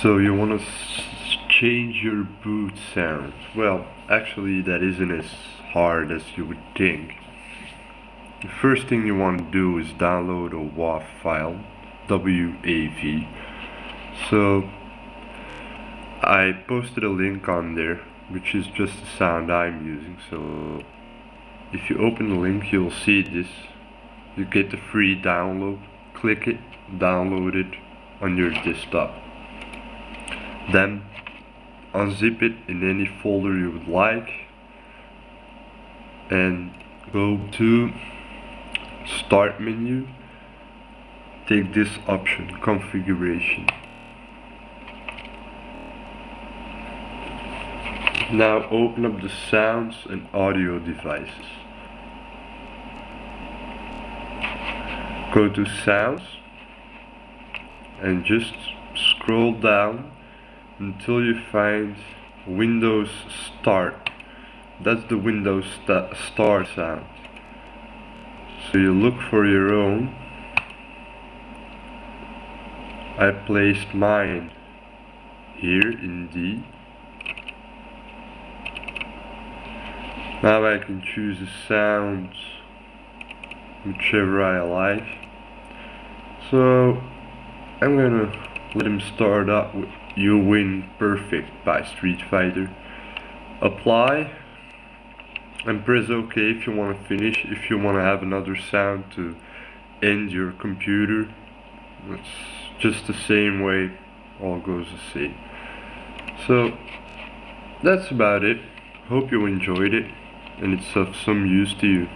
So you want to change your boot sound. Well, actually that isn't as hard as you would think. The first thing you want to do is download a WAV file, WAV. So I posted a link on there, which is just the sound I'm using. So if you open the link, you'll see this. You get the free download. Click it, download it on your desktop. Then unzip it in any folder you would like and go to Start menu. Take this option, Configuration. Now open up the Sounds and Audio devices. Go to Sounds and just scroll down until you find Windows Start. That's the Windows Start sound. So you look for your own. I placed mine here in D. Now I can choose the sounds whichever I like. So I'm gonna let him start up with You Win Perfect by Street Fighter. Apply and press OK if you want to finish. If you want to have another sound to end your computer, it's just the same way, all goes the same. So that's about it. Hope you enjoyed it and it's of some use to you.